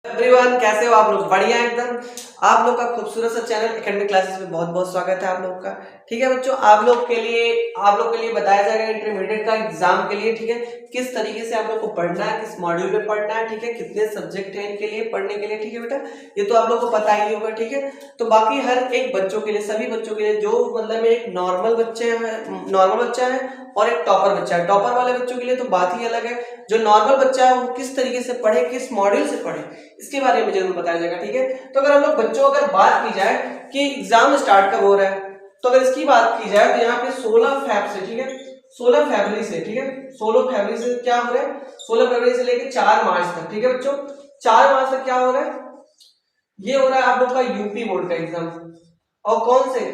Everyone, कैसे हो आप लोग? बढ़िया एकदम। आप लोग का खूबसूरत सा चैनल एकेडमिक क्लासेस में बहुत बहुत स्वागत है आप लोग का। ठीक है बच्चों, आप लोग के लिए बताया जाएगा इंटरमीडिएट का एग्जाम के लिए। ठीक है, किस तरीके से आप लोग को पढ़ना है, किस मॉड्यूल में पढ़ना है, ठीक है, कितने सब्जेक्ट हैं इनके लिए पढ़ने के लिए। ठीक है बेटा, ये तो आप लोग को पता ही होगा। ठीक है, तो बाकी हर एक बच्चों के लिए, सभी बच्चों के लिए, जो मतलब में एक नॉर्मल बच्चा है और एक टॉपर बच्चा है। टॉपर वाले बच्चों के लिए तो बात ही अलग है। जो नॉर्मल बच्चा है वो किस तरीके से पढ़े, किस मॉड्यूल से पढ़े, इसके बारे में जरूर बताया जाएगा। ठीक है, तो अगर हम लोग बच्चों अगर बात की जाए कि एग्जाम स्टार्ट कब हो रहा है, तो अगर इसकी बात की जाए तो यहाँ पे 16 फेब से, ठीक है, 16 फरवरी से, ठीक है, 16 फरवरी से क्या हो रहा है, 16 फरवरी से लेकर 4 मार्च तक। ठीक है बच्चों, 4 मार्च तक क्या हो रहा है, ये हो रहा है आप लोग का यूपी बोर्ड का एग्जाम। और कौन से,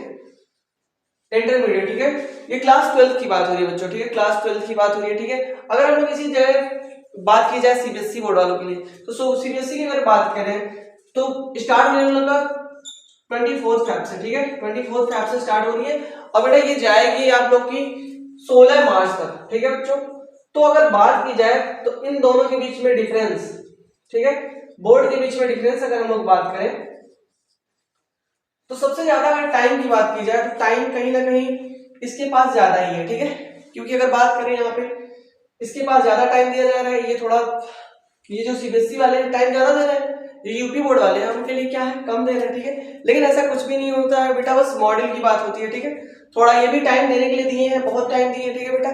इंटरमीडिएट। ठीक है, ये क्लास 12 की बात हो रही है बच्चों। ठीक है, क्लास 12 की बात हो रही है। ठीक है, अगर हम लोग इसी जगह बात की जाए सीबीएसई बोर्ड वालों के लिए, तो सीबीएसई की अगर बात करें तो स्टार्ट होने लगा 24 फैब से। ठीक है, 24 फैब से स्टार्ट हो रही है और बेटा ये जाएगी आप लोग की 16 मार्च तक। ठीक है बच्चों, तो अगर बात की जाए तो इन दोनों के बीच में डिफरेंस, ठीक है, बोर्ड के बीच में डिफरेंस अगर हम लोग बात करें तो सबसे ज्यादा अगर टाइम की बात की जाए तो टाइम कहीं ना कहीं इसके पास ज्यादा ही है। ठीक है, क्योंकि अगर बात करें यहाँ पे इसके पास ज्यादा टाइम दिया जा रहा है। ये जो सीबीएसई वाले टाइम ज्यादा दे रहे हैं, ये यूपी बोर्ड वाले हैं उनके लिए क्या है, कम दे रहे हैं। ठीक है, लेकिन ऐसा कुछ भी नहीं होता है बेटा, बस मॉडल की बात होती है। ठीक है, थोड़ा ये भी टाइम देने के लिए दिए हैं, बहुत टाइम दिए हैं। ठीक है बेटा,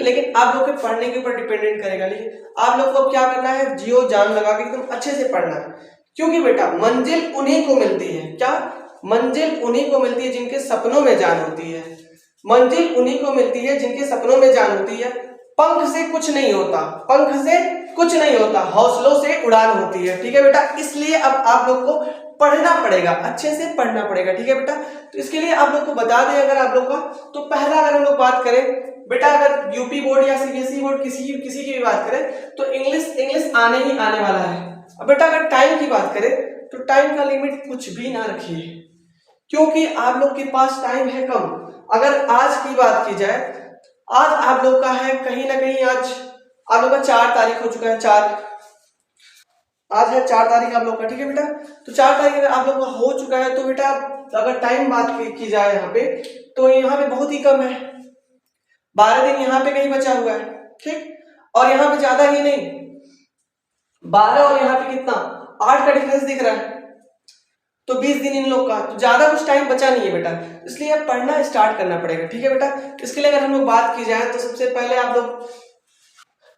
लेकिन आप लोग के पढ़ने के ऊपर डिपेंडेंट करेगा। लेकिन आप लोग को क्या करना है, जियो जान लगा के एकदम अच्छे से पढ़ना है, क्योंकि बेटा मंजिल उन्हीं को मिलती है। क्या, मंजिल उन्हीं को मिलती है जिनके सपनों में जान होती है। मंजिल उन्हीं को मिलती है जिनके सपनों में जान होती है। पंख से कुछ नहीं होता, पंख से कुछ नहीं होता, हौसलों से उड़ान होती है। ठीक है बेटा, इसलिए अब आप लोग को पढ़ना पड़ेगा, अच्छे से पढ़ना पड़ेगा। ठीक है बेटा, तो इसके लिए आप लोग को बता दें अगर आप लोग का, तो पहला अगर हम लोग बात करें बेटा, अगर यूपी बोर्ड या सीबीएसई बोर्ड किसी की भी बात करें तो इंग्लिश आने ही आने वाला है। अब बेटा अगर टाइम की बात करें तो टाइम का लिमिट कुछ भी ना रखिए, क्योंकि आप लोग के पास टाइम है कम। अगर आज की बात की जाए, आज आप लोग का है कहीं ना कहीं, आज आप लोग का 4 तारीख हो चुका है, आज है 4 तारीख आप लोग का। ठीक है बेटा, तो 4 तारीख अगर आप लोग का हो चुका है तो बेटा अगर टाइम बात की जाए यहाँ पे, तो यहाँ पे बहुत ही कम है, 12 दिन यहाँ पे कहीं बचा हुआ है। ठीक, और यहाँ पे ज्यादा ही नहीं, 12 और यहाँ पे कितना, 8 का डिफरेंस दिख रहा है, तो 20 दिन इन लोग का, तो ज्यादा कुछ टाइम बचा नहीं है बेटा, इसलिए अब पढ़ना स्टार्ट करना पड़ेगा। ठीक है बेटा, इसके लिए अगर हम लोग बात की जाए तो सबसे पहले आप लोग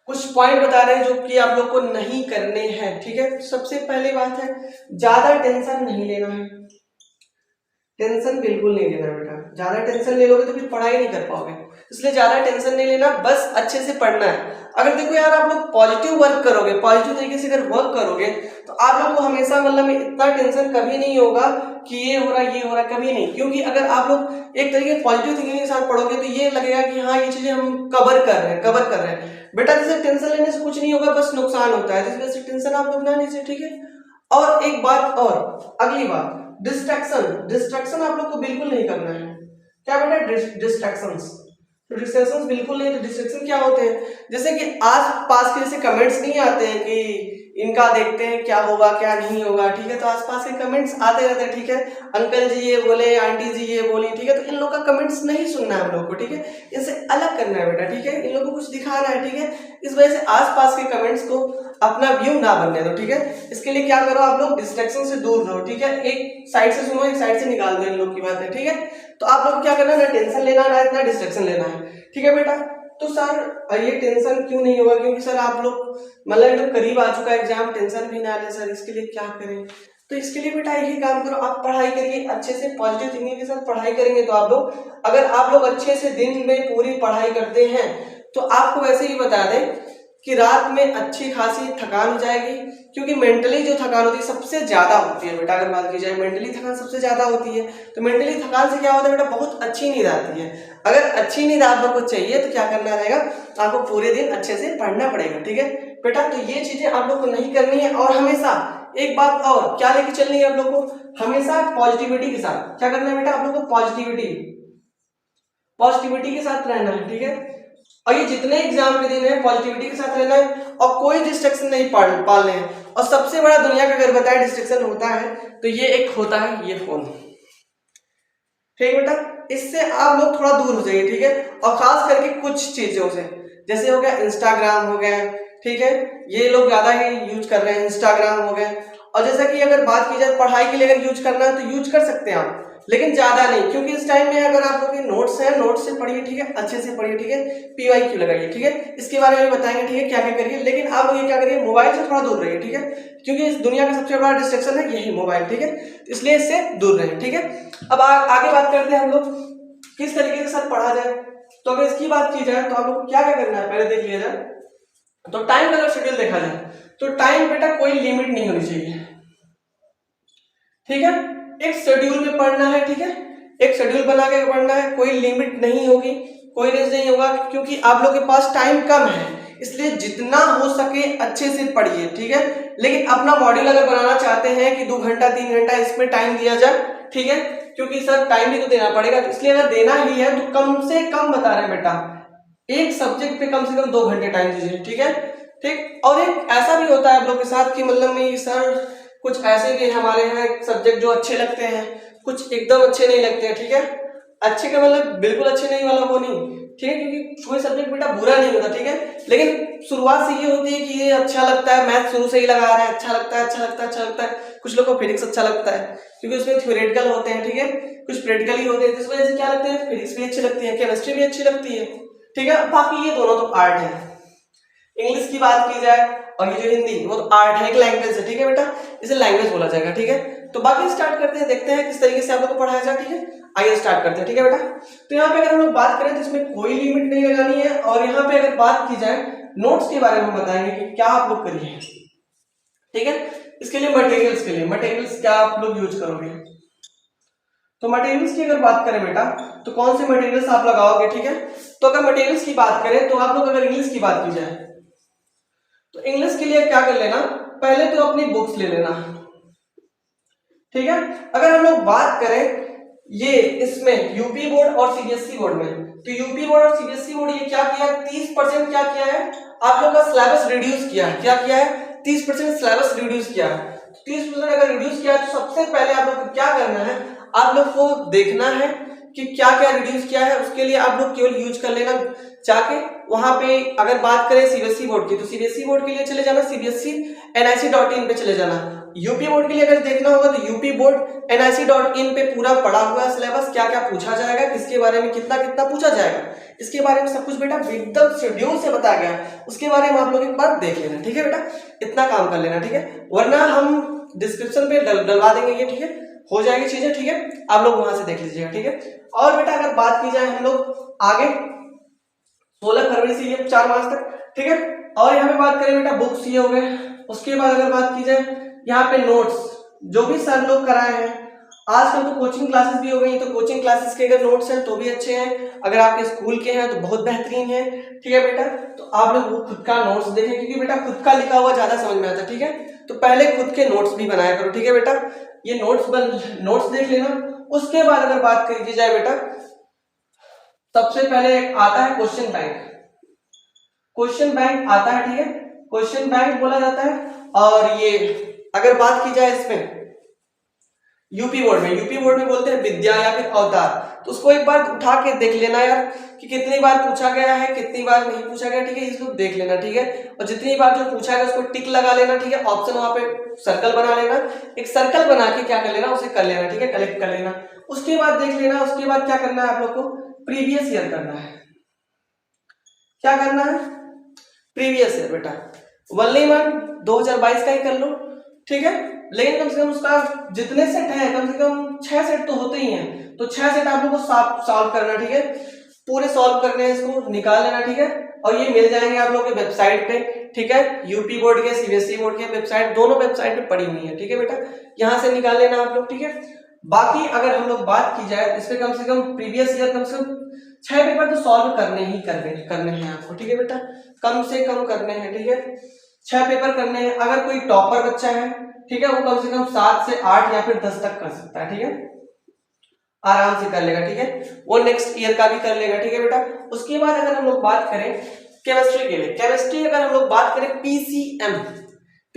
कुछ पॉइंट बता रहे हैं जो कि आप लोग को नहीं करने हैं। ठीक है, सबसे पहली बात है, ज्यादा टेंशन नहीं लेना है, टेंशन बिल्कुल नहीं लेना बेटा। ज्यादा टेंशन ले लोगे तो फिर पढ़ाई नहीं कर पाओगे, इसलिए ज्यादा टेंशन नहीं लेना, बस अच्छे से पढ़ना है। अगर देखो यार, आप लोग पॉजिटिव वर्क करोगे, पॉजिटिव तरीके से अगर वर्क करोगे तो आप लोग को हमेशा मतलब इतना टेंशन कभी नहीं होगा कि ये हो रहा है, ये हो रहा है, कभी नहीं। क्योंकि अगर आप लोग एक तरीके पॉजिटिव थिंकिंग के साथ पढ़ोगे तो ये लगेगा कि हाँ ये चीजें हम कवर कर रहे हैं बेटा। जैसे टेंशन लेने से कुछ नहीं होगा, बस नुकसान होता है, इस वजह से टेंशन आप लोग ना लीजिए। ठीक है, और एक बात और, अगली बात, डिस्ट्रैक्शन आप लोग को बिल्कुल नहीं करना है। क्या बेटा, डिस्ट्रैक्शंस, तो डिस्ट्रैक्शंस बिल्कुल नहीं। तो डिस्ट्रैक्शन क्या होते हैं, जैसे कि आस पास के जैसे कमेंट्स नहीं आते हैं कि इनका देखते हैं क्या होगा क्या नहीं होगा। ठीक है, तो आसपास के कमेंट्स आते रहते हैं। ठीक है, अंकल जी ये बोले, आंटी जी ये बोली। ठीक है, तो इन लोग का कमेंट्स नहीं सुनना है हम लोग को। ठीक है, इनसे अलग करना है बेटा। ठीक है, इन लोगों को कुछ दिखाना है। ठीक है, इस वजह से आसपास के कमेंट्स को अपना व्यू ना बनने दो। ठीक है, इसके लिए क्या करो, आप लोग डिस्ट्रैक्शन से दूर रहो। ठीक है, एक साइड से सुनो, एक साइड से निकाल दो इन लोग की बातें। ठीक है, तो आप लोग क्या करना है, ना टेंशन लेना ना इतना डिस्ट्रैक्शन लेना है। ठीक है बेटा, तो सर ये टेंशन क्यों नहीं होगा, क्योंकि सर आप लोग मतलब एकदम करीब आ चुका है एग्जाम, टेंशन भी ना ले सर, इसके लिए क्या करें। तो इसके लिए बेटा यही काम करो, आप पढ़ाई करिए अच्छे से, पॉजिटिव थिंकिंग के साथ पढ़ाई करेंगे तो आप लोग, अगर आप लोग अच्छे से दिन में पूरी पढ़ाई करते हैं तो आपको वैसे ही बता दें कि रात में अच्छी खासी थकान हो जाएगी, क्योंकि मेंटली जो थकान होती है सबसे ज्यादा होती है बेटा। अगर बात की जाए मेंटली थकान सबसे ज्यादा होती है, तो मेंटली थकान से क्या होता है बेटा, बहुत अच्छी नींद आती है। अगर अच्छी नींद आप लोग को चाहिए तो क्या करना रहेगा, आपको पूरे दिन अच्छे से पढ़ना पड़ेगा। ठीक है बेटा, तो ये चीजें आप लोग को नहीं करनी है। और हमेशा एक बात और क्या लेके चलनी है आप लोग को, हमेशा पॉजिटिविटी के साथ क्या करना है बेटा, आप लोग को पॉजिटिविटी के साथ रहना है। ठीक है, और ये जितने एग्जाम के दिन है पॉजिटिविटी के साथ रहना है और कोई डिस्ट्रैक्शन नहीं पालने हैं। और सबसे बड़ा दुनिया का अगर बताए डिस्ट्रैक्शन होता है तो ये एक होता है ये फोन। ठीक है बेटा, इससे आप लोग थोड़ा दूर हो जाइए, ठीक है। और खास करके कुछ चीजों से, जैसे हो गया इंस्टाग्राम हो गया, ठीक है, ये लोग ज्यादा ही यूज कर रहे हैं, इंस्टाग्राम हो गया। और जैसा कि अगर बात की जाए पढ़ाई के लिए अगर यूज करना है तो यूज कर सकते हैं आप, लेकिन ज्यादा नहीं, क्योंकि इस टाइम में अगर आप लोग के नोट्स हैं, नोट्स से पढ़िए, ठीक है, अच्छे से पढ़िए, ठीक है, PYQ लगाइए, ठीक है, इसके बारे में बताएंगे, ठीक है, क्या क्या करिए। लेकिन आप लोग क्या करिए, मोबाइल से थोड़ा दूर रहिए, ठीक है, क्योंकि इस दुनिया का सबसे बड़ा डिस्ट्रैक्शन है यही मोबाइल, ठीक है, इसलिए इससे दूर रहें, ठीक है। अब आगे बात करते हैं हम लोग किस तरीके से सर पढ़ा जाए। तो अगर इसकी बात की जाए तो आप लोग को क्या क्या करना है, पहले देख लिया जाए। तो टाइम का अगर शेड्यूल देखा जाए तो टाइम बेटा कोई लिमिट नहीं होनी चाहिए, ठीक है, एक शेड्यूल में पढ़ना है, ठीक है, एक शेड्यूल बना के पढ़ना है, कोई लिमिट नहीं होगी, कोई रेंज नहीं होगा, क्योंकि आप लोग के पास टाइम कम है, इसलिए जितना हो सके अच्छे से पढ़िए, ठीक है। लेकिन अपना मॉड्यूल अगर बनाना चाहते हैं कि 2 घंटा 3 घंटा इसमें टाइम दिया जाए, ठीक है, क्योंकि सर टाइम भी तो देना पड़ेगा, तो इसलिए अगर देना ही है तो कम से कम बता रहे हैं बेटा, एक सब्जेक्ट पे कम से कम 2 घंटे टाइम दीजिए, ठीक है, ठीक। और एक ऐसा भी होता है आप लोग के साथ कि मतलब में सर कुछ ऐसे भी हमारे यहाँ सब्जेक्ट जो अच्छे लगते हैं, कुछ एकदम अच्छे नहीं लगते हैं, ठीक है, अच्छे का मतलब बिल्कुल अच्छे नहीं वाला वो नहीं, ठीक है, क्योंकि कोई सब्जेक्ट बेटा बुरा नहीं होता, ठीक है, लेकिन शुरुआत से ये होती है कि ये अच्छा लगता है, मैथ शुरू से ही लगा रहा है, अच्छा लगता है, अच्छा लगता है, अच्छा लगता है। कुछ लोग को फिजिक्स अच्छा लगता है क्योंकि उसमें थ्योरेटिकल होते हैं, ठीक है, कुछ प्रैक्टिकली होते हैं, इस वजह से क्या लगते हैं, फिजिक्स भी अच्छी लगती है, केमिस्ट्री भी अच्छी लगती है, ठीक है। बाकी ये दोनों तो आर्ट है। इंग्लिश की बात की जाए और ये जो हिंदी वो तो आर्ट है, एक लैंग्वेज है, ठीक है बेटा, इसे लैंग्वेज बोला जाएगा, ठीक है। तो बाकी स्टार्ट करते हैं, देखते हैं किस तरीके से आप लोग को पढ़ाया जाए, ठीक है, आइए स्टार्ट करते हैं, ठीक है बेटा। तो यहाँ पे अगर हम लोग बात करें तो इसमें कोई लिमिट नहीं लगानी है, और यहाँ पे अगर बात की जाए नोट्स के बारे में हम बताएंगे कि क्या आप लोग करिए, ठीक है। इसके लिए मटेरियल्स क्या आप लोग यूज करोगे। तो मटेरियल्स की अगर बात करें बेटा तो कौन से मटेरियल्स आप लगाओगे, ठीक है। तो अगर मटेरियल्स की बात करें तो आप लोग अगर इंग्लिश की बात की जाए तो इंग्लिश के लिए क्या कर लेना, पहले तो अपनी बुक्स ले लेना, ठीक है। अगर हम लोग बात करें ये इसमें यूपी बोर्ड और सीबीएसई बोर्ड में, तो यूपी बोर्ड और सीबीएसई बोर्ड ये क्या किया, 30% क्या किया है, आप लोग का सिलेबस रिड्यूस किया है, क्या किया है, 30% सिलेबस रिड्यूस किया है। 30% अगर रिड्यूस किया है तो सबसे पहले आप लोग को क्या करना है, आप लोग को देखना है कि क्या क्या रिड्यूस किया है, उसके लिए आप लोग केवल यूज कर लेना जाके वहां पे। अगर बात करें सीबीएसई बोर्ड की तो सीबीएसई बोर्ड के लिए चले जाना cbsc.nic.in पे चले जाना। यूपी बोर्ड के लिए अगर देखना होगा तो यूपी बोर्ड nic.in पे पूरा पड़ा हुआ है सिलेबस, क्या क्या पूछा जाएगा, किसके बारे में कितना कितना पूछा जाएगा, इसके बारे में सब कुछ बेटा एकदम शेड्यूल से बताया गया है, उसके बारे में आप लोग एक बार देख लेना, ठीक है बेटा, इतना काम कर लेना, ठीक है, वरना हम डिस्क्रिप्शन पे डलवा देंगे ये, ठीक है, हो जाएगी चीजें, ठीक है, आप लोग वहां से देख लीजिएगा, ठीक है। और बेटा अगर बात की जाए हम लोग आगे 16 फरवरी से ये 4 मार्च तक, ठीक है। और यहाँ पे बात करें बेटा बुक्स ये हो गए, उसके बाद अगर बात की जाए यहाँ पे नोट्स जो भी सर लोग कराए हैं, आजकल तो कोचिंग क्लासेस भी हो गई, तो कोचिंग क्लासेस के अगर नोट्स हैं तो भी अच्छे हैं, अगर आपके स्कूल के हैं तो बहुत बेहतरीन है, ठीक है बेटा। तो आप लोग वो खुद का नोट्स देखें, क्योंकि बेटा खुद का लिखा हुआ ज्यादा समझ में आता है, ठीक है, तो पहले खुद के नोट्स भी बनाया करो, ठीक है बेटा, ये नोट्स देख लेना। उसके बाद अगर बात की जाए बेटा सबसे पहले आता है क्वेश्चन बैंक आता है, ठीक है, क्वेश्चन बैंक बोला जाता है। और ये अगर बात की जाए इसमें यूपी बोर्ड में बोलते हैं विद्या या फिर अवतार, तो उसको एक बार उठा के देख लेना यार कि कितनी बार पूछा गया है, कितनी बार नहीं पूछा गया, ठीक है, इसको देख लेना, ठीक है। और जितनी बार जो पूछा गया उसको टिक लगा लेना, ठीक है, ऑप्शन वहां पे सर्कल बना लेना, एक सर्कल बना के क्या कर लेना, उसे कर लेना, ठीक है, कलेक्ट कर लेना। उसके बाद देख लेना, उसके बाद क्या करना है आप लोग को, प्रीवियस ईयर करना है, क्या करना है, प्रीवियस ईयर बेटा, वनली वन 2022 का ही कर लो, ठीक है, लेकिन कम से कम उसका जितने सेट है कम से कम 6 सेट तो होते ही हैं, तो 6 सेट आप लोग को सॉल्व करना, ठीक है, पूरे सॉल्व करने हैं, इसको निकाल लेना, ठीक है। और ये मिल जाएंगे आप लोग के वेबसाइट पे, ठीक है, यूपी बोर्ड के सीबीएसई बोर्ड के वेबसाइट, दोनों वेबसाइट पे पड़ी हुई है, ठीक है बेटा, यहाँ से निकाल लेना आप लोग, ठीक है। बाकी अगर हम लोग बात की जाए इसमें कम से कम प्रीवियस ईयर कम से कम 6 पेपर तो सॉल्व करने हैं आपको, ठीक है बेटा, कम से कम करने हैं, ठीक है, 6 पेपर करने हैं। अगर कोई टॉपर बच्चा है, ठीक है, वो कम से कम 7 से 8 या फिर 10 तक कर सकता है, ठीक है, आराम से कर लेगा, ठीक है, वो नेक्स्ट ईयर का भी कर लेगा, ठीक है बेटा। उसके बाद अगर हम लोग बात करें केमिस्ट्री के लिए, केमिस्ट्री अगर हम लोग बात करें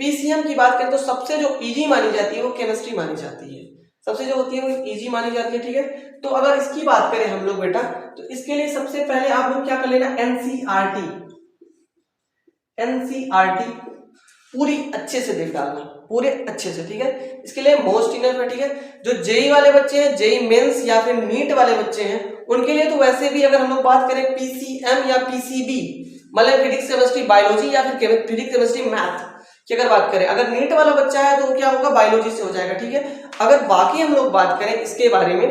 पीसीएम की बात करें तो सबसे जो इजी मानी जाती है वो केमिस्ट्री मानी जाती है, सबसे जो होती है वो इजी मानी जाती है, ठीक है। तो अगर इसकी बात करें हम लोग बेटा, तो इसके लिए सबसे पहले आप लोग क्या कर लेना, एनसीईआरटी पूरी अच्छे से देख डालना, पूरे अच्छे से, ठीक है। इसके लिए मोस्ट इनफ है, ठीक है। जो जेई वाले बच्चे हैं, जेई मेंस या फिर नीट वाले बच्चे हैं, उनके लिए तो वैसे भी अगर हम लोग बात करें पीसीएम या पीसीबी, मतलब फिजिक्स केमिस्ट्री बायोलॉजी या फिर फिजिक्स केमिस्ट्री मैथ की अगर बात करें, अगर नीट वाला बच्चा है तो क्या होगा, बायोलॉजी से हो जाएगा, ठीक है। अगर बाकी हम लोग बात करें इसके बारे में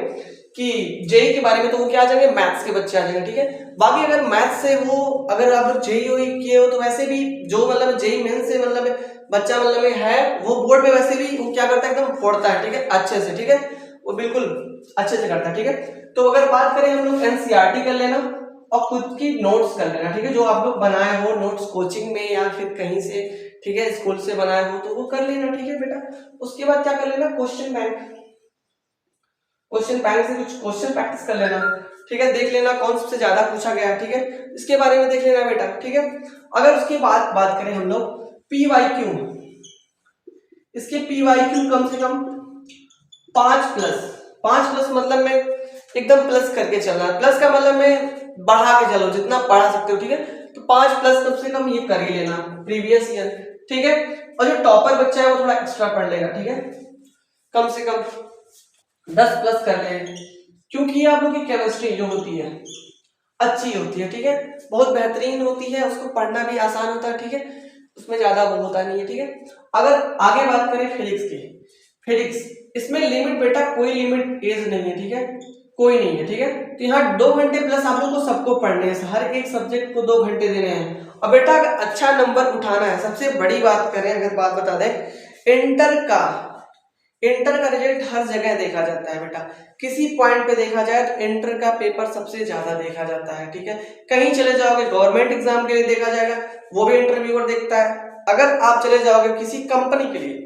कि जेई के बारे में, तो वो क्या आ जाएंगे, मैथ्स के बच्चे आ जाएंगे, ठीक है। बाकी अगर मैथ्स से वो, अगर आप लोग जेई किए हो तो वैसे भी जो मतलब जेई मेन से मतलब बच्चा मतलब है, वो बोर्ड में वैसे भी वो क्या करता है, एकदम फोड़ता है, ठीक है, अच्छे से, ठीक है, वो बिल्कुल अच्छे से करता है, ठीक है। तो अगर बात करें हम लोग एनसीईआरटी कर लेना और खुद की नोट्स कर लेना, ठीक है, जो आप लोग बनाए हो नोट्स कोचिंग में या फिर कहीं से, ठीक है, स्कूल से बनाए हो तो वो कर लेना, ठीक है बेटा। उसके बाद क्या कर लेना, क्वेश्चन बैंक से कुछ क्वेश्चन प्रैक्टिस कर लेना, ठीक है, देख लेना कौन सबसे ज्यादा पूछा गया, ठीक है, इसके बारे में देख लेना बेटा, ठीक है। अगर उसके बाद बात करें हम लोग पीवाईक्यू, इसके पीवाईक्यू कम से कम 5+ मतलब में एकदम प्लस करके चलना है, प्लस का मतलब में बढ़ा के चलो, जितना बढ़ा सकते हो, ठीक है। तो 5+ कम से कम ये कर ही लेना प्रीवियस ईयर, ठीक है। और जो टॉपर बच्चा है वो थोड़ा एक्स्ट्रा पढ़ लेगा, ठीक है, कम से कम 10+ कर ले, क्योंकि आप लोग की केमिस्ट्री जो होती है अच्छी होती है, ठीक है, बहुत बेहतरीन होती है, उसको पढ़ना भी आसान होता है, ठीक है, उसमें ज्यादा वो होता नहीं है, ठीक है। अगर आगे बात करें फिजिक्स की, फिजिक्स इसमें लिमिट बेटा कोई लिमिट एज नहीं है, ठीक है, कोई नहीं है, ठीक है। तो यहाँ 2 घंटे प्लस आप लोग को सबको पढ़ने हैं, हर एक सब्जेक्ट को 2 घंटे देने हैं। और बेटा अगर अच्छा नंबर उठाना है, सबसे बड़ी बात करें, अगर बात बता दें, इंटर का रिजल्ट हर जगह देखा जाता है बेटा, किसी पॉइंट पे देखा जाए तो इंटर का पेपर सबसे ज्यादा देखा जाता है, ठीक है। कहीं चले जाओगे गवर्नमेंट एग्जाम के लिए देखा जाएगा, वो भी इंटरव्यूअर देखता है। अगर आप चले जाओगे किसी कंपनी के लिए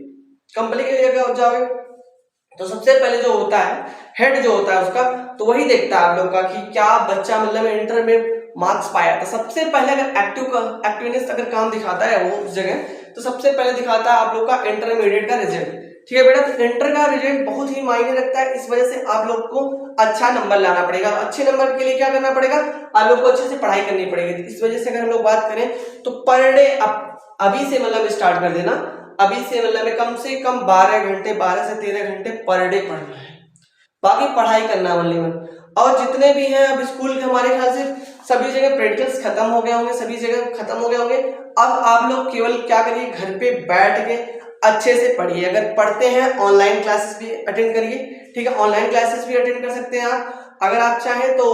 अगर जाओगे तो सबसे पहले जो होता है हेड जो होता है उसका, तो वही देखता है आप लोग का कि क्या बच्चा मतलब इंटर में मार्क्स पाया था। सबसे पहले अगर एक्टिवनेस अगर काम दिखाता है वो उस जगह, तो सबसे पहले दिखाता है आप लोग का इंटरमीडिएट का रिजल्ट, ठीक है बेटा। तो इंटर का रिजल्ट बहुत ही मायने रखता है, इस वजह से आप लोग को अच्छा नंबर लाना पड़ेगा। अच्छे नंबर के लिए क्या करना पड़ेगा, आप लोग को अच्छे से पढ़ाई करनी पड़ेगी। इस वजह से अगर हम लोग बात करें तो पर डे अभी से मतलब स्टार्ट कर देना, अभी से मतलब में कम से कम 12 घंटे 12 से 13 घंटे पर डे पढ़ना है, बाकी पढ़ाई करना ओनली वन। और जितने भी हैं अब स्कूल के, हमारे ख्याल से सभी जगह प्रैक्टिकल्स खत्म हो गए होंगे, सभी जगह खत्म हो गए होंगे। अब आप लोग केवल क्या करिए, घर पे बैठ के अच्छे से पढ़िए। अगर पढ़ते हैं ऑनलाइन क्लासेस भी अटेंड करिए, ठीक है, ऑनलाइन क्लासेस भी अटेंड कर सकते हैं आप। अगर आप चाहें तो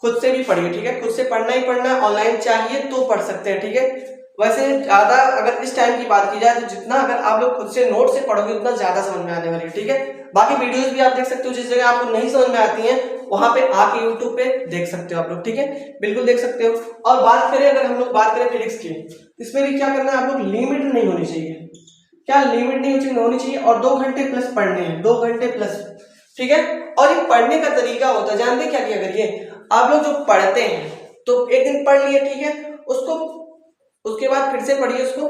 खुद से भी पढ़िए, ठीक है, खुद से पढ़ना ही पढ़ना है, ऑनलाइन चाहिए तो पढ़ सकते हैं, ठीक है। वैसे ज्यादा अगर इस टाइम की बात की जाए तो जितना अगर आप लोग खुद से नोट से पढ़ोगे उतना ज्यादा समझ में आने वाली है, ठीक है। बाकी वीडियोस भी आप देख सकते हो, जिस जगह आपको नहीं समझ में आती हैं वहां पे आके यूट्यूब पे देख सकते हो आप लोग, ठीक है, बिल्कुल देख सकते हो। और बात करें, अगर हम लोग बात करें फिजिक्स की, इसमें भी क्या करना है, आप लोग लिमिट नहीं होनी चाहिए, क्या लिमिट नहीं होनी चाहिए, और 2 घंटे प्लस पढ़ने हैं, 2 घंटे प्लस, ठीक है। और ये पढ़ने का तरीका होता है, जानते क्या किया करिए, आप लोग जो पढ़ते हैं तो एक दिन पढ़ लिए, ठीक है, उसके बाद फिर से पढ़िए उसको,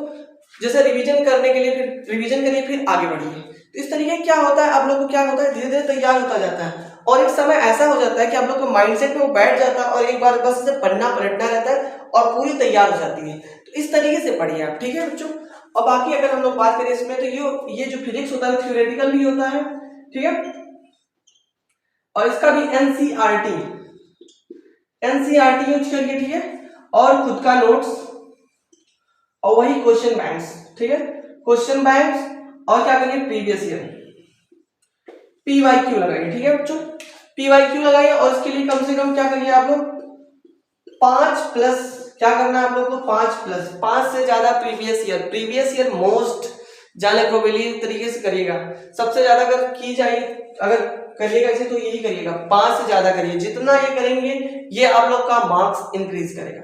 जैसे रिवीजन करने के लिए फिर रिवीजन करिए, फिर आगे बढ़िए। तो इस तरीके क्या होता है, आप लोग को क्या होता है, धीरे धीरे तैयार होता जाता है, और एक समय ऐसा हो जाता है कि आप लोग को माइंडसेट में वो बैठ जाता है, और एक बार बस इसे पढ़ना पलटना रहता है और पूरी तैयार हो जाती है। तो इस तरीके से पढ़िए आप, ठीक है बच्चों। और बाकी अगर हम लोग बात करें इसमें, तो ये जो फिजिक्स होता है थ्योरेटिकल भी होता है, ठीक है, और इसका भी एनसीईआरटी यूज करिए, ठीक है, और खुद का नोट्स और वही क्वेश्चन बैंक्स, ठीक है, क्वेश्चन बैंक्स, और क्या करिए, प्रीवियस ईयर पीवाईक्यू लगाइए, ठीक है बच्चों, पीवाईक्यू लगाइए। और इसके लिए कम से कम क्या करिए आप लोग, 5+ क्या करना है आप लोग को, 5+, 5 से ज्यादा प्रीवियस ईयर मोस्ट ज्यादा प्रोबेबली तरीके से करिएगा। सबसे ज्यादा अगर की जाए, अगर करिएगा इसे तो यही करिएगा, 5 से ज्यादा करिए, जितना ये करेंगे ये आप लोग का मार्क्स इंक्रीज करेगा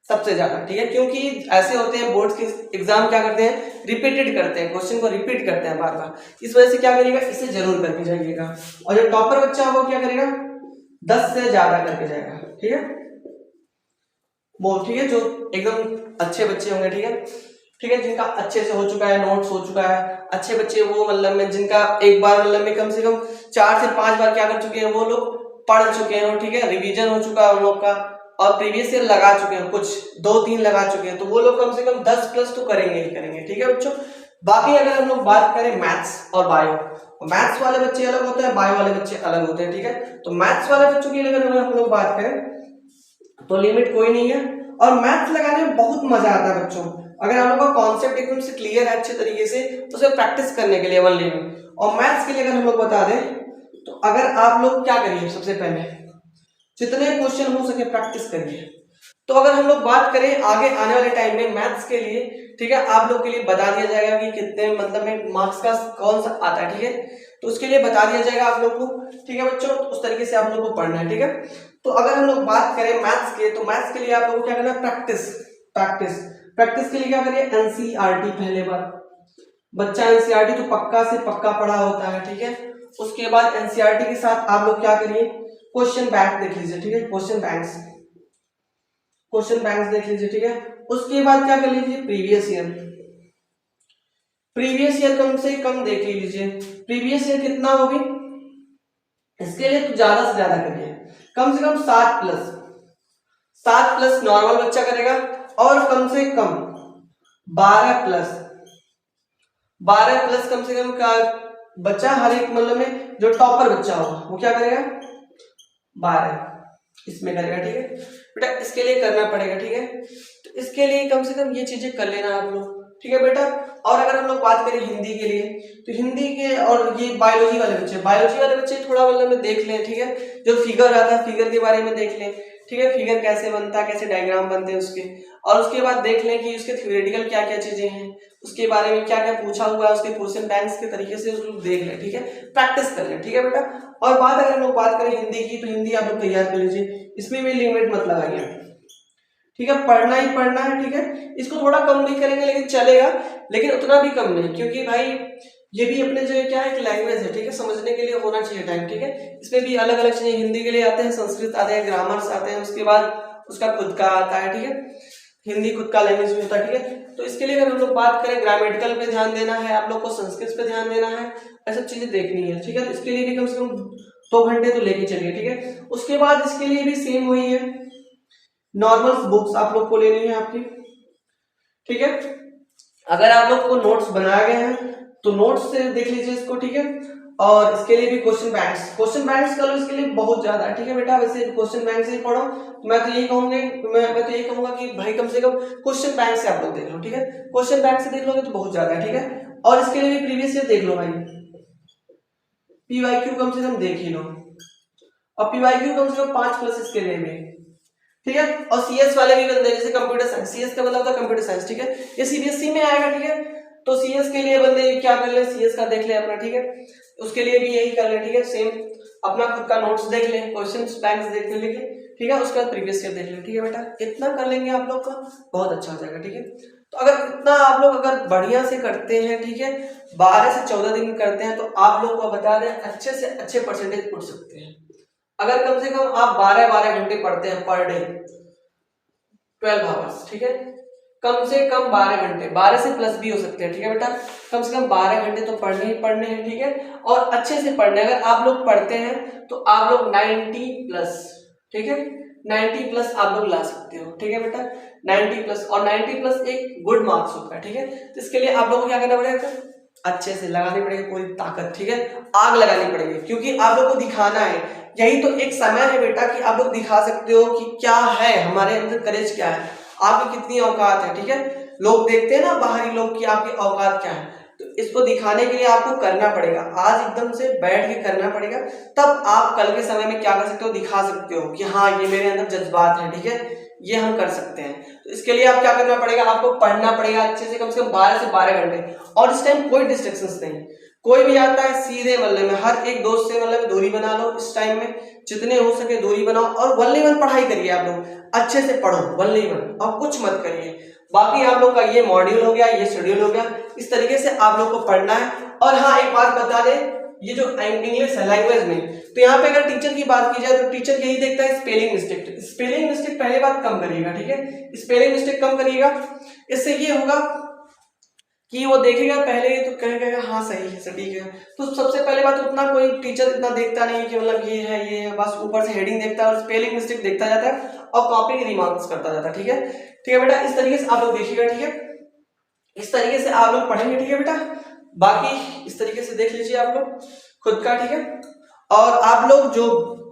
सबसे ज्यादा, ठीक है। क्योंकि ऐसे होते हैं बोर्ड के एग्जाम क्या करते हैं, रिपीटेड करते हैं, क्वेश्चन को रिपीट करते हैं बार बार, इस वजह से क्या करिएगा, इसे जरूर करके जाइएगा। और जो टॉपर बच्चा होगा क्या करेगा, 10 से ज्यादा करके जाएगा, ठीक है, वो ठीक है, जो एकदम अच्छे बच्चे होंगे, ठीक है, ठीक है, जिनका अच्छे से हो चुका है, नोट्स हो चुका है, अच्छे बच्चे वो मतलब में जिनका एक बार मतलब में कम से कम 4 से 5 बार क्या कर चुके हैं वो लोग, पढ़ चुके हैं, ठीक है, रिवीजन हो चुका है उन लोग का, और प्रीवियस ईयर लगा चुके हैं, कुछ 2-3 लगा चुके हैं, तो वो लोग कम से कम 10 प्लस तो करेंगे ही करेंगे। ठीक है बच्चों, बाकी अगर हम लोग बात करें मैथ्स और बायो, मैथ्स वाले बच्चे अलग होते हैं, बायो वाले बच्चे अलग होते हैं। ठीक है, तो मैथ्स वाले बच्चों की अगर हम लोग बात करें तो लिमिट कोई नहीं है, और मैथ्स लगाने में बहुत मजा आता है बच्चों। अगर आप लोग का कॉन्सेप्ट एकदम से क्लियर है अच्छे तरीके से, तो उसे प्रैक्टिस करने के लिए ओनली में। और मैथ्स के लिए अगर हम लोग बता दें तो अगर आप लोग क्या करिए, सबसे पहले जितने क्वेश्चन हो सके प्रैक्टिस करिए। तो अगर हम लोग बात करें आगे आने वाले टाइम में मैथ्स के लिए, ठीक है, आप लोग के लिए बता दिया जाएगा कि कितने मतलब में मार्क्स का कौन सा आता है। ठीक है, तो उसके लिए बता दिया जाएगा आप लोग को। ठीक है बच्चों, तो उस तरीके से आप लोग को पढ़ना है। ठीक है, तो अगर हम लोग बात करें मैथ्स के, तो मैथ्स के लिए आप लोगों को क्या करना है, प्रैक्टिस प्रैक्टिस प्रैक्टिस के लिए क्या करिए, एनसीईआरटी। पहले बार बच्चा एनसीईआरटी तो पक्का से पक्का पढ़ा होता है। ठीक है, उसके बाद एनसीईआरटी के साथ आप लोग क्या करिए, क्वेश्चन बैंक देख लीजिए। ठीक है, क्वेश्चन बैंक्स देख लीजिए। ठीक है, उसके बाद क्या कर लीजिए, प्रीवियस ईयर कम से कम देख लीजिए। प्रीवियस ईयर कितना होगी, इसके लिए तो ज्यादा से ज्यादा करिए, कम से कम 7 प्लस नॉर्मल बच्चा करेगा, और कम से कम 12 प्लस कम से कम का बच्चा, हर एक मतलब में जो टॉपर बच्चा होगा वो क्या करेगा, 12 इसमें करेगा। ठीक है बेटा, इसके लिए करना पड़ेगा। ठीक है, तो इसके लिए कम से कम ये चीजें कर लेना आप लोग। ठीक है बेटा, और अगर हम लोग बात करें हिंदी के लिए, तो हिंदी के और ये बायोलॉजी वाले बच्चे थोड़ा मतलब में देख लें। ठीक है, जो फिगर आता है फिगर के बारे में देख लें। ठीक है, फिगर कैसे बनता है, कैसे डायग्राम बनते हैं उसके, और उसके बाद देख लें कि उसके थ्योरेटिकल क्या क्या चीजें हैं, उसके बारे में क्या क्या पूछा हुआ है, उसके क्वेश्चन बैंक्स के तरीके से उसको देख लें। ठीक है, प्रैक्टिस कर लें। ठीक है बेटा, और बात अगर हम लोग बात करें हिंदी की, तो हिंदी आप लोग तैयार कर लीजिए, इसमें भी लिमिट मत लगाइए। ठीक है, पढ़ना ही पढ़ना है। ठीक है, इसको थोड़ा कम भी करेंगे लेकिन चलेगा, लेकिन उतना भी कम नहीं, क्योंकि भाई ये भी अपने जो है क्या है, एक लैंग्वेज है। ठीक है, समझने के लिए होना चाहिए टाइम। ठीक है, इसमें भी अलग अलग चीजें हिंदी के लिए आते हैं, संस्कृत आते हैं, ग्रामर्स आते हैं, उसके बाद उसका खुद का आता है। ठीक है, हिंदी खुद का लैंग्वेज भी होता है। ठीक है, तो इसके लिए अगर हम लोग बात करें, ग्रामेटिकल पे ध्यान देना है आप लोग को, संस्कृत पे ध्यान देना है, ऐसी चीजें देखनी है। ठीक है, तो इसके लिए भी कम से कम 2 घंटे तो लेके चलिए। ठीक है, उसके बाद इसके लिए भी सेम वही है, नॉर्मल बुक्स आप लोग को लेनी है आपकी। ठीक है, अगर आप लोग को नोट्स बनाए गए हैं तो नोट्स से देख लीजिए इसको। ठीक है, और इसके लिए भी क्वेश्चन बैंक्स कर लो, इसके लिए बहुत ज्यादा है। ठीक है बेटा, वैसे क्वेश्चन बैंक से ही पढ़ो, तो मैं तो यही कहूंगा कि भाई कम से कम क्वेश्चन बैंक से आप लोग देख लो। ठीक है, क्वेश्चन बैंक से देख लोगे तो बहुत ज्यादा है। ठीक है, और इसके लिए भी प्रीवियस ईयर देख लो भाई, पीवाईक्यू कम से कम देख ही लो, और पीवाईक्यू कम से कम 5 प्लस इसके लिए भी। ठीक है, और सीएस वाले भी बंदे, जैसे कंप्यूटर साइंस, सीएस का मतलब होता है कंप्यूटर साइंस। ठीक है, ये सीबीएसई में आएगा। ठीक है, तो सीएस के लिए बंदे क्या कर ले, सीएस का देख ले अपना। ठीक है, उसके लिए भी यही कर ले। ठीक है, सेम अपना खुद का नोट्स देख ले, क्वेश्चन बैंक्स देख ले। ठीक है, उसके बाद प्रीवियस ईयर देख ले। ठीक है बेटा, इतना कर लेंगे आप लोग का बहुत अच्छा हो जाएगा। ठीक है, तो अगर इतना आप लोग अगर बढ़िया से करते हैं, ठीक है, 12 से 14 दिन करते हैं, तो आप लोग को बता दें अच्छे से अच्छे परसेंटेज उठ सकते हैं। अगर कम से कम आप 12 घंटे पढ़ते हैं पर डे, 12 आवर्स। ठीक है, कम से कम 12 घंटे, 12 से प्लस भी हो सकते हैं। ठीक है बेटा, कम से कम 12 घंटे तो पढ़ने ही पढ़ने हैं। ठीक है, और अच्छे से पढ़ने, अगर आप लोग पढ़ते हैं तो आप लोग 90 प्लस, ठीक है, 90 प्लस आप लोग ला सकते हो। ठीक है बेटा, 90 प्लस, और 90 प्लस एक गुड मार्क्स होता है। ठीक है, तो इसके लिए आप लोगों को क्या करना पड़ेगा, अच्छे से लगानी पड़ेगी पूरी ताकत। ठीक है, आग लगानी पड़ेगी, क्योंकि आप लोग को दिखाना है, यही तो एक समय है बेटा कि आप लोग दिखा सकते हो कि क्या है हमारे अंदर, करेज क्या है, आपकी कितनी औकात है। ठीक है, लोग देखते हैं ना बाहरी लोग कि आपकी औकात क्या है, तो इसको दिखाने के लिए आपको करना पड़ेगा, आज एकदम से बैठ के करना पड़ेगा, तब आप कल के समय में क्या कर सकते हो, दिखा सकते हो कि हाँ ये मेरे अंदर जज्बात है। ठीक है, ये हम कर सकते हैं। तो इसके लिए आप क्या करना पड़ेगा, आपको पढ़ना पड़ेगा अच्छे से, कम 12 से 12 घंटे, और इस टाइम कोई डिस्ट्रैक्शंस नहीं, कोई भी आता है सीधे मतलब में हर एक दोस्त से मतलब दूरी बना लो, इस टाइम में जितने हो सके दूरी बनाओ, और 1 पढ़ाई करिए आप लोग, अच्छे से पढ़ो 1 और कुछ मत करिए। बाकी आप लोग का ये मॉड्यूल हो गया, ये शेड्यूल हो गया, इस तरीके से आप लोग को पढ़ना है। और हाँ एक बात बता दें, ये जो इंग्लिश है लैंग्वेज में, तो यहाँ पे अगर टीचर की बात की जाए तो टीचर यही देखता है स्पेलिंग मिस्टेक पहले बात कम करिएगा। ठीक है, स्पेलिंग मिस्टेक कम करिएगा, इससे ये होगा कि वो देखेगा पहले तो कहेगा हाँ सही है सटीक है। तो सबसे पहले बात उतना कोई टीचर इतना देखता नहीं कि मतलब ये है, बस ऊपर से हेडिंग देखता है और स्पेलिंग मिस्टेक देखता जाता है और कॉपी की रिमार्क्स करता जाता है। ठीक है बेटा, इस तरीके से आप लोग देखिएगा। ठीक है, इस तरीके से आप लोग पढ़ेंगे। ठीक है बेटा, बाकी इस तरीके से देख लीजिए आप लोग खुद का। ठीक है, और आप लोग जो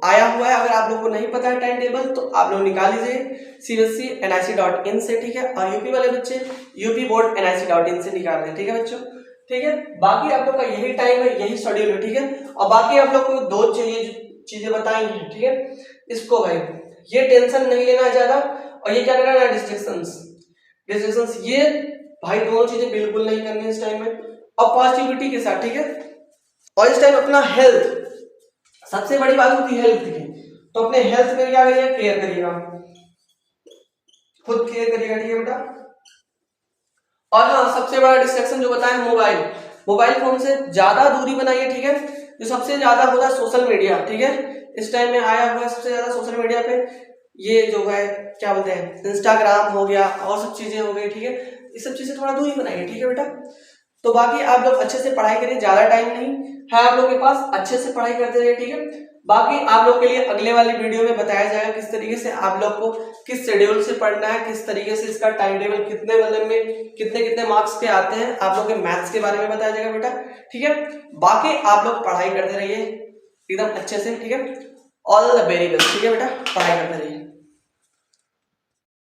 आया हुआ है, अगर आप लोग को नहीं पता है टाइम टेबल तो आप लोग निकाल लीजिए cbsc.nic.in से। ठीक है, और यूपी वाले बच्चे यूपी बोर्ड nic.in से निकाल दें। ठीक है बच्चों, ठीक है, बाकी आप लोग का यही टाइम है, यही शेड्यूल है। ठीक है, और बाकी आप लोग को दो चीजें बताई हैं। ठीक है, इसको भाई ये टेंशन नहीं लेना ज्यादा, और ये क्या करना है डिस्ट्रैक्शंस ये भाई दोनों चीजें बिल्कुल नहीं करनी है इस टाइम में, और पॉजिटिविटी के साथ। ठीक है, और इस टाइम अपना हेल्थ, सबसे बड़ी बात होती है हेल्थ की, तो अपने हेल्थ में क्या करिएगा, केयर करिएगा, खुद केयर करिएगा। ठीक है बेटा, और हाँ सबसे बड़ा डिस्ट्रैक्शन जो बताएं मोबाइल फोन से ज्यादा दूरी बनाइए। ठीक है, जो सबसे ज्यादा होता है सोशल मीडिया। ठीक है, इस टाइम में आया हुआ है सबसे ज्यादा सोशल मीडिया पे ये जो है क्या बोलते हैं इंस्टाग्राम हो गया और सब चीजें हो गई। ठीक है, इस सब चीजें थोड़ा दूरी बनाइए। ठीक है बेटा, तो बाकी आप लोग अच्छे से पढ़ाई करिए, ज्यादा टाइम नहीं है आप लोग के पास, अच्छे से पढ़ाई करते रहिए। ठीक है, बाकी आप लोग के लिए अगले वाले वीडियो में बताया जाएगा किस तरीके से आप लोग को किस शेड्यूल से पढ़ना है, किस तरीके से इसका टाइम टेबल कितने मतलब में कितने मार्क्स के आते हैं, आप लोग के मैथ्स के बारे में बताया जाएगा बेटा। ठीक है, बाकी आप लोग पढ़ाई करते रहिए एकदम अच्छे से। ठीक है, ऑल द वेरी बेस्ट। ठीक है बेटा, पढ़ाई करते रहिए।